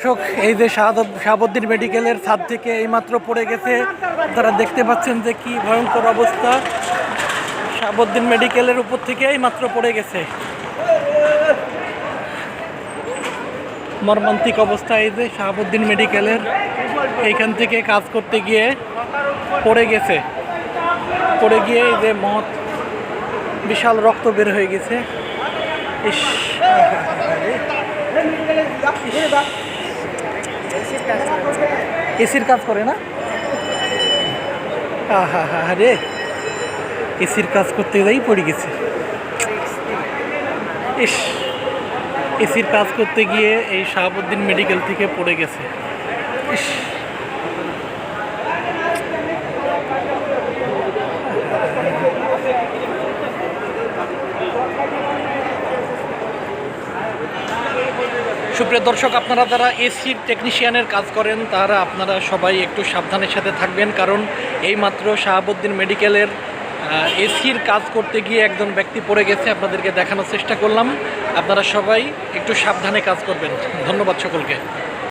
দর্শক, এই যে শাহাবুদ্দিন মেডিকেলের ছাদ থেকে এইমাত্র পড়ে গেছে। আপনারা দেখতে পাচ্ছেন যে কি ভয়ঙ্কর অবস্থা। শাহাবুদ্দিন মেডিকেলের উপর থেকে এইমাত্র পড়ে গেছে। মর্মান্তিক অবস্থা। এই যে শাহাবুদ্দিন মেডিকেলের এইখান থেকে কাজ করতে গিয়ে পড়ে গেছে। পড়ে গিয়ে এই যে মহৎ বিশাল রক্ত বের হয়ে গেছে। ইস, এসির কাজ করে না? রে, এসির কাজ করতে যাই পড়ে গেছে। ইস, এসির কাজ করতে গিয়ে এই শাহাবুদ্দিন মেডিকেল থেকে পড়ে গেছে। ইস, সুপ্রিয় দর্শক, আপনারা যারা এসির টেকনিশিয়ানের কাজ করেন তারা আপনারা সবাই একটু সাবধানের সাথে থাকবেন, কারণ এইমাত্র শাহাবুদ্দিন মেডিকেলের এসির কাজ করতে গিয়ে একজন ব্যক্তি পড়ে গেছে। আপনাদেরকে দেখানোর চেষ্টা করলাম। আপনারা সবাই একটু সাবধানে কাজ করবেন। ধন্যবাদ সকলকে।